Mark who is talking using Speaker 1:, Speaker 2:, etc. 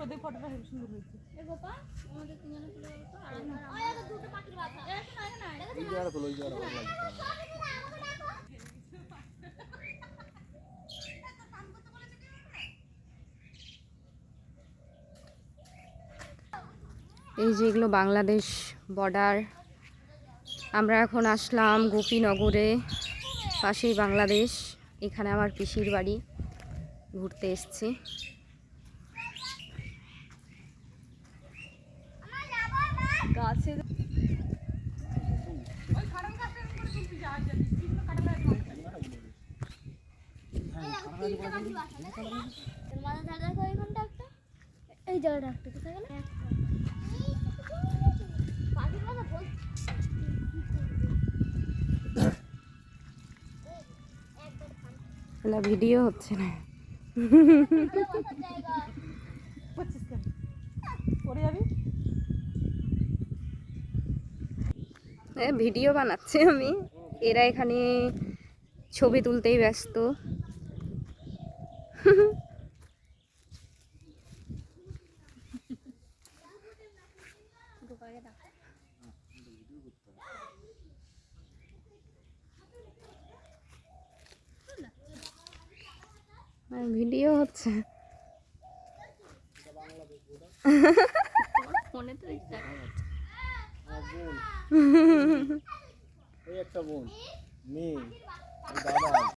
Speaker 1: ওদের ফটোটা খুব সুন্দর হয়েছে।
Speaker 2: এ বাবা আমাদের তিনজনে তুলে দাও তো। আর ওই আর দুটো পাখির বাচ্চা এখানে
Speaker 3: এই জায়গাটা তো ওই জায়গাটা ভালো লাগছে।
Speaker 4: এই যে এগুলো বাংলাদেশ বর্ডার। আমরা এখন আসলাম গোপীনগরে, পাশেই বাংলাদেশ। এখানে আমার পিসির বাড়ি, ঘুরতে এসেছি।
Speaker 1: গাছে
Speaker 2: এই জায়গাটা একটা কোথায় গেল পাখির বাচ্চা বল
Speaker 4: না ভিডিও হচ্ছে না।
Speaker 1: পরে যাবি?
Speaker 4: ভিডিও বানাচ্ছি আমি, এরা এখানে ছবি তুলতেই ব্যস্ত। ভিডিও হচ্ছে
Speaker 2: ফোনে তো দেখা যাচ্ছে।
Speaker 3: এই একটা বোন মেয়ে দাদা